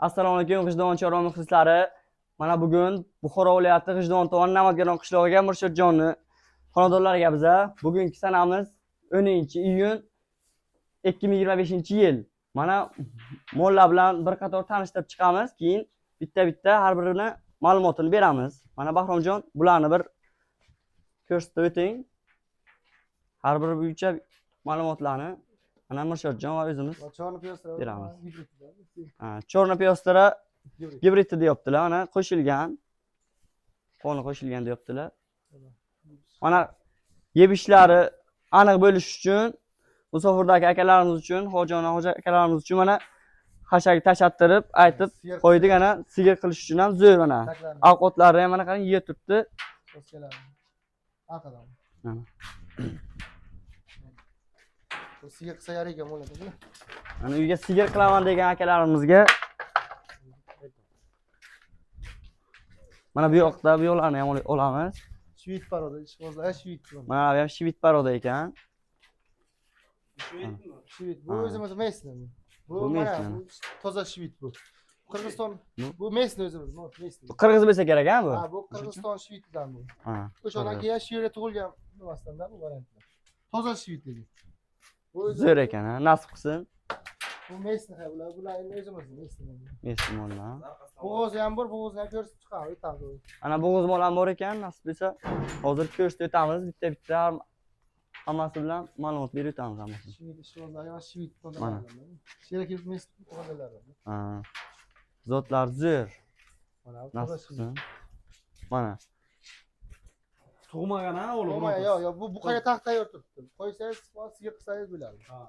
Assalomu alaykum G'ijduvon Chorva muxlislari. Mana bugun Buxoro viloyati G'ijduvon tuman Namatgaron qishlog'iga Murshidjonni xonadonlariga biza bugungi sanamiz 10-iyun 2025-yil. Mana mollar bilan bir qator tanishtirib chiqamiz, keyin bitta har birini ma'lumotini beramiz. Mana Bahromjon, bularni bir ko'rsatib o'ting. Har biri bo'yicha ma'lumotlarni mana Murshidjon va o'zimiz beramiz. Chorna piyostara gibrid deyaptilar. Mana qo'shilgan. Qoni qo'shilgan deyaptilar. Mana yeb ishlari aniq bo'lish uchun, musofirdagi akalarimiz uchun, hojona hoja akalarimiz uchun mana xashak tashattirib aytib qo'ydik, ana sigir qilish uchun ham zo'r mana. Ovqatlarni ham mana qarang yeb turibdi. Sigir qilsa yarar ekan bo'ladi. Ana uyga sigir qilaman degan akalarimizga mana bu yoqda bu yo'llarni ham olamiz. Shvit paroda, ishqibozlar, shvit. Mana bu ham shvit paroda ekan. Shvit. Bu o'zimiz mesni. Bu mana toza shvit bu. Qirg'iziston bu mesni o'zimiz, mesni. Bu qirg'iz bo'lsa kerak a bu? Ha, bu Qirg'iziston shvitidan bu. Ha. O'shadan keyin shu yerda tug'ilgan nimasidan bu variantlar. Toza shvit dedi. Zo'r ekan, ha, nasib qilsin. Bu mesni bular endi o'zimiz mesni. Mesni mollar. Bo'g'oz ham bor, bo'g'ozni ham ko'rsatib chiqamiz, aytamiz. Ana bo'g'oz mol ham bor ekan, nasib etsa hozir ko'rsatib o'tamiz, bitta hammasi bilan ma'lumot berib o'tamiz hammasini. Shvit ishqibozlar va shvit to'dalar. Sherakib mesni to'dalar. Ha. Zotlar zo'r. Mana nasib qilsin. Mana Tug'magan ha o'g'lim. Yo'q, bu buqaga taxt tayyor turibdi. Qo'ysangiz, sigir qilsangiz bo'ladi. Ha.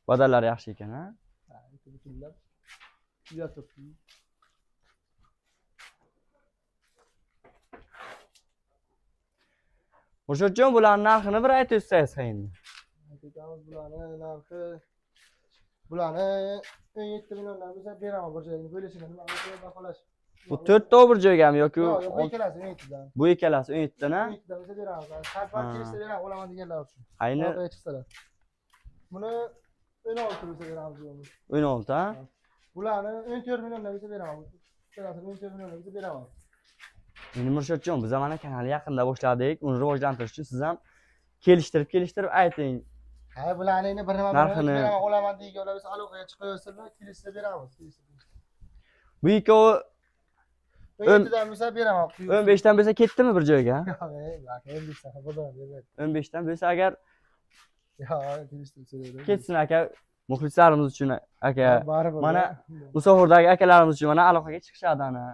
badallar yaxshi ekan, ha? Ha, butunlab. Juda turibdi. Murshidjon, bularning narxini bir aytib o'tsangiz endi. Aytamiz bularning narxi. Bularni 17 milliondan biza beraman bir joyga. Bo'lishini nima qilib baholash. Bu 4 ta bir joygami yoki yo'q, bu ikkalasi 17 dan. Bu ikkalasi 17 dan, ha? 17 dan biza beramiz. Salfat kelishsa beramiz, olaman deganlar uchun. Ayni Orqaga chiqsalar. Buni 16 biza beramiz yo'qmi? 16, ha? Bularni 14 milliondan biza beramiz. Ikkalasini 14 milliondan biza beramiz. Endi Murshidjon, biz mana kanalni yaqinda boshladik. Uni rivojlantirish uchun siz ham kelishtirib ayting. Ha, bularni endi bir nima beraman, olaman deganlar biz aloqaga chiqaversinlar, kelishsa beramiz. Bu ikkovi 17 dan biza beraman. 15 dan bo'lsa ketdimi bir joyga? Yo'q, 15 dan bo'ladi. 15 dan bo'lsa agar Yo'q, kelishtirib ketsin aka, muxlislarimiz uchun aka. Baribir. Mana musofirdagi akalarimiz uchun mana aloqaga chiqishadi ana.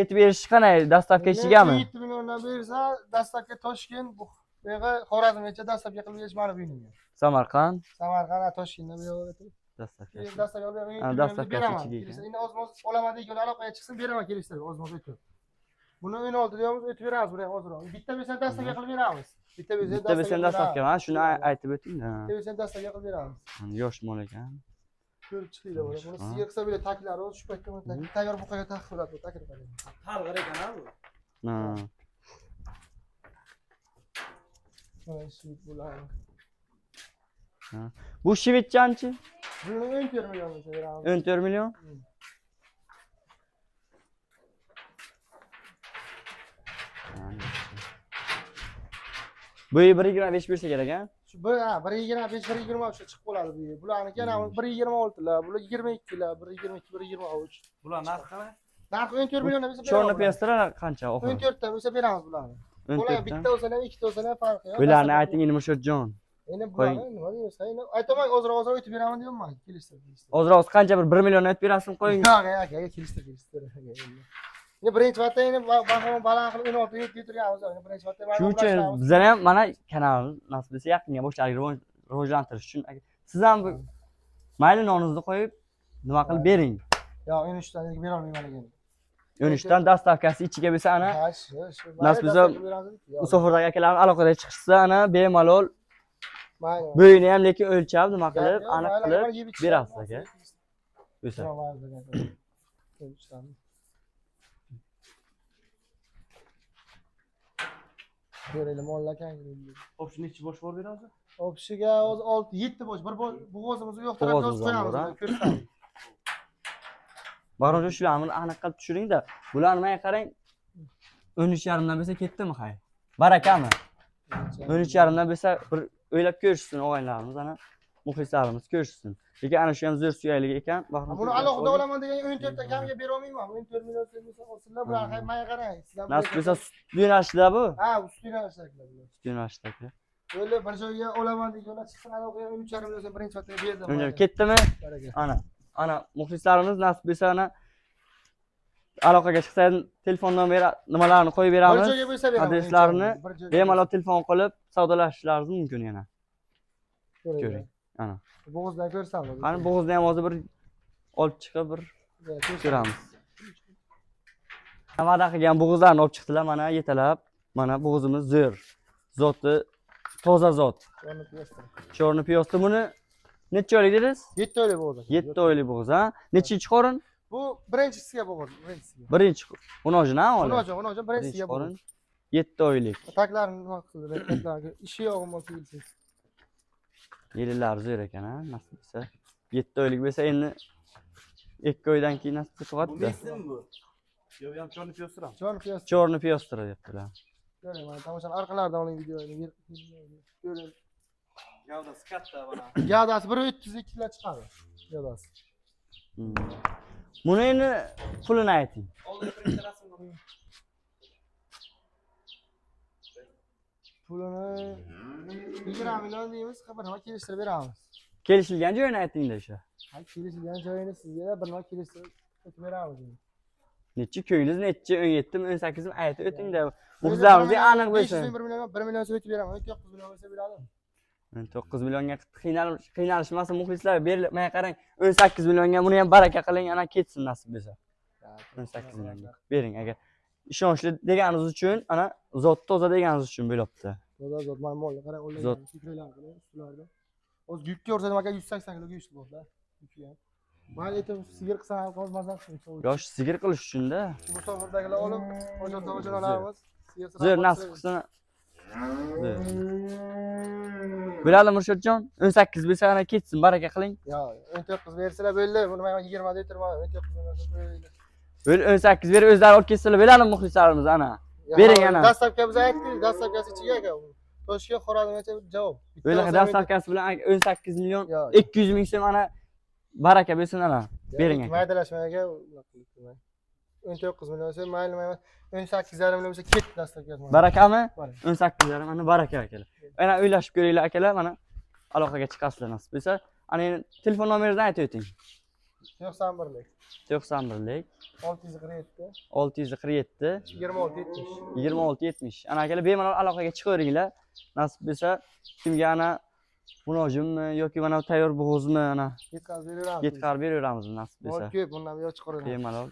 Yetib berish qanday? Dastavka ishigami? 17 milliondan bersa, dastavka Toshkent, bu yerga Xorazmgacha dastavka qilib berish mani uyimga. Samarqand, Toshkentdan bu yerga o'tib. dastavka. Dastavka beraman. dastavka ichiga. Endi ozmoz olaman degan aloqaga chiqsin, beraman kelishtirib ozmoz o'tib. Buni 16 deymiz, o'tib beramiz buraya hozir. Bitta bo'lsa dastavka qilib beramiz. Bitta bo'lsa dastavka, mana shuni aytib o'ting. Bitta bo'lsa dastavka qilib beramiz. Yosh mol ekan. Ko'rib chiqinglar buni. Buni sizga qilsa bile taklari shu paytda tayyor buqaga taklif qiladi, taklif qiladi. Talg'ir ekan ha bu. Ha. Mana shu bular. Bu shvitchanchi? Buni 14 million beramiz. 14 million? Bu 1.25 bersa kerak, ha? Shu 1.25, 1.20 o'sha chiqib qoladi bu. Bularniki ana 1.26 lar, bular 22 lar, 1.22, 1.23. Bular narxi qanday? Narxi 14 million bo'lsa beramiz. Chorna piyostalar qancha oxir? 14 ta bo'lsa beramiz bularni. Bular bitta bo'lsa ham, ikkita bo'lsa ham farqi yo'q. Bularni ayting endi Murshidjon. Endi bularni nima deysan? Endi aytaman, hozir o'tib beraman deyapman. Kelishtirib. Hozir qancha bir 1 million aytib berasizmi qo'ying. Yo'q, kelishtirib. Endi birinchi marta endi baland qilib 16 yeb turganmiz. Endi birinchi marta Shuning uchun bizlar ham mana kanalni nasib etsa yaqinga boshladik rivojlantirish uchun. Siz ham mayli noningizni qo'yib nima qilib bering. Yo'q, 13 dan bera olmayman ekan. 13 dan dastavkasi ichiga bo'lsa ana nasib etsa musofirdagi akalar aloqaga chiqishsa ana bemalol bo'yini ham lekin o'lchab nima qilib aniq qilib berasiz aka. Bo'lsa. Beraylik mollar kan. Xo'p, shuni ichi bosh bor beramiz. Opshiga 6-7 bosh. Bir bo'g'ozimizni yo'q tarafga Bo'g'ozimiz ham qo'yamiz. bor, ha? Ko'rsatamiz. Bahramjon shularni aniq qilib tushiring-da. Bularni mana qarang. 13,5 dan bo'lsa ketdimi hay? Barakami? 13,5 dan bo'lsa bir o'ylab ko'rishsin o'g'aylarimiz, ana muxlislarimiz ko'rishsin. Lekin ana shu ham zo'r suyakli ekan. Buni alohida olaman degan 14 ta kamga bera olmayman. 14 million so'msa olsinlar, bular menga qarang. Sizlar Nasib bo'lsa sut yo'nalishida bu. ha, ustida ishlaydilar. Sut yo'nalishdagi. O'yla bir joyga olaman deganlar chiqsin, aloqaga 13,5 million so'm birinchi marta berdim. Unga ketdimi? Baraka. Ana muxlislarimiz nasib bo'lsa ana aloqaga chiqsa telefon nomeri nimalarni qo'yib Bir beramiz. joyga bo'lsa beraman. Adreslarni Bir joyga. bemalol telefon qilib savdolashishlaringiz mumkin yana. Ko'ring. Ana. Bo'g'izdan ko'rsam. Qani bo'g'izni ham hozir bir olib chiqib bir ko'ramiz. Va'da qilgan bo'g'izlarni olib chiqdilar, mana yetalab. Mana bo'g'izimiz zo'r. Zoti toza zot. Chorni piyosti buni necha oylik dedingiz? 7 oylik bo'g'iz. 7 oylik bo'g'iz, ha? Nechinchi qorin? Bu birinchisiga bo'g'iz, birinchisiga. Birinchi unojin, ha? Unojon birinchisiga qorin. bo'g'iz. 7 oylik. Taklarini nima qildi? Taklariga ishi yo'q bo'lsa bilsin. Yillar zo'r ekan, ha? Nasib bo'lsa 7 oylik bo'lsa endi 2 oydan keyin nasib Bu tug'adi. nesin bu? Yo, ham chorni piyostirам. Chorni piyoz. Chorni piyostira debdilar. Ko'ring, mana tomoshalar orqalarida oling videoni. Ko'ring. Gavdasi katta mana. Gavdasi 1.32 kilo chiqadi. Gavdasi. Buni endi pulini ayting. Oldin birinchi rasmni. Pulini 20 million deymiz, bir nima kelishtirib beramiz. Kelishilgan joyini aytinglar o'sha. Ha, kelishilgan joyini sizga bir nima kelishtirib aytib beramiz. Necha ko'yingiz, necha 17 mi, 18 mi aytib o'tingda. Muxlislarimizga aniq bo'lsin. 1 million so'm aytib beraman. 9 million bo'lsa beradimi? 9 millionga qiynalishmasin muxlislar. Bermay qarang. 18 millionga buni ham baraka qiling, ana ketsin nasib bo'lsa. 18 millionga bering agar ishonchli deganingiz uchun, ana zot toza deganingiz uchun bo'libdi. Toza zot, mana molni qarang, o'ylayman. Zot. Fikrlarni qarang, ustilarda. O'z yukka o'rsadim aka 180 kg go'sht bo'ldi. Yukki ham. Mayli aytib sigir qilsam ham qolmasdan qilsin. Yosh sigir qilish uchun-da. Bu sohildagilar olib, ojon olamiz. Zo'r nasib qilsin. Bilali Murshidjon, 18 bo'lsa ana ketsin, baraka qiling. Yo, 19 bersalar bo'ldi. Buni men 20 deb turman. 19 million so'm qo'yaylik. Bo'l 18 berib o'zlari olib ketsalar, bilali muxlislarimiz ana. Bering ana. Dastlabki biz aytdik, dastlabkasi ichiga aka. Toshga xo'radigacha javob. O'yla dastavkasi bilan 18 million Yo. 200 ming so'm ana baraka bo'lsin ana. Bering aka. Maydalashmaga 19 million so'm, mayli, 18,5 million bo'lsa ket dastlabkasi. Barakami? 18,5 ana baraka akalar. Ana o'ylashib ko'ringlar akalar, mana aloqaga chiqasizlar nasib bo'lsa. Ana endi telefon nomeringizni aytib o'ting. 91lik 91lik 647 647 2670. 2670. Ana akalar bemalol aloqaga chiqaveringlar. Nasib bo'lsa kimga ana munojimmi yoki mana tayyor bo'g'izmi ana Yetkazib beramiz. yetkazib beraveramiz nasib Mol bo'lsa. ko'p, bundan yo chiqaveramiz. Bemalol